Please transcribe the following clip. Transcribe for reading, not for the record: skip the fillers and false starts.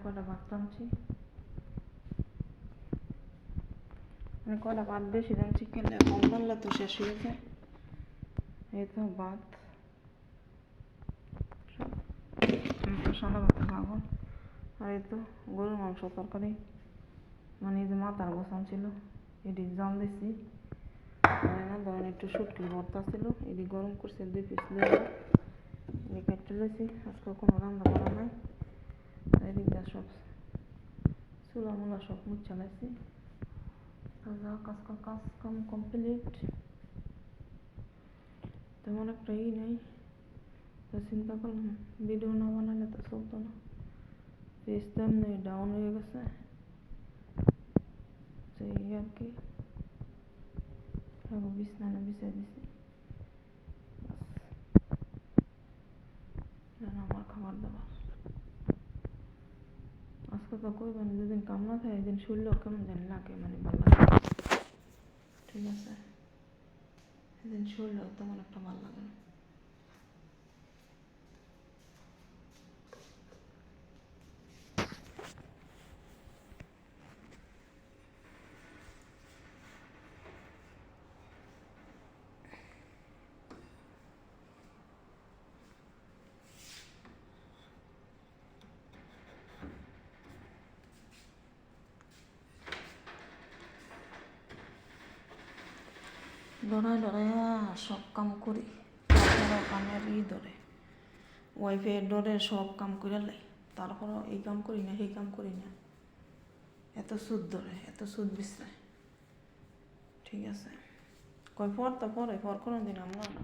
কয়টা ভাত রাঁধছি, মানে কয়টা ভাত বেশি রাঁধছি খেলে কম রান্না তো শেষ হয়ে যায়। এই তো ভাত সাদা ভাতে খাবো। আর এই তো গরুর মাংস তরকারি, মানে এই যে মাথার গোছান ছিল এটি জাল দিছি। না ধরেন একটু শুটকি ভর্তা ছিল, এটি গরম করছে 2 পিস লেবু এটি কেটে লইছি। আজকে কোনো রান্না করা নাই। এদিক দিয়ে সব চুলা মুলা সব মুছা লাইছি। কাজ কাম কমপ্লিট। তেমন একটা নেই, তো চিন্তা করলাম ভিডিও না বানালে তো চলতো না, পেজ তো এমনি ডাউন হয়ে গেছে। তো এই আর কি, বিছানা বিছাই দিছি। আমার খাবার দাবার আজকে তো কইবেন যেদিন কাম না থাকে এদিন শরীর কেমন জানি লাগে, মানে ভালো লাগে। ঠিক আছে, এদিন শরীর তেমন একটা ভালো লাগে না। ডরায় ডরায় সব কাম করি, কামের ধরে ওয়াইফাই ডরে সব কাম করে লাই, তারপরও এই কাম করি না সেই কাম করি না, এত সুদ ধরে এত সুদ বিশ্রায়। ঠিক আছে, কয় পর তো পরে পর কোনো দিন আমরা না।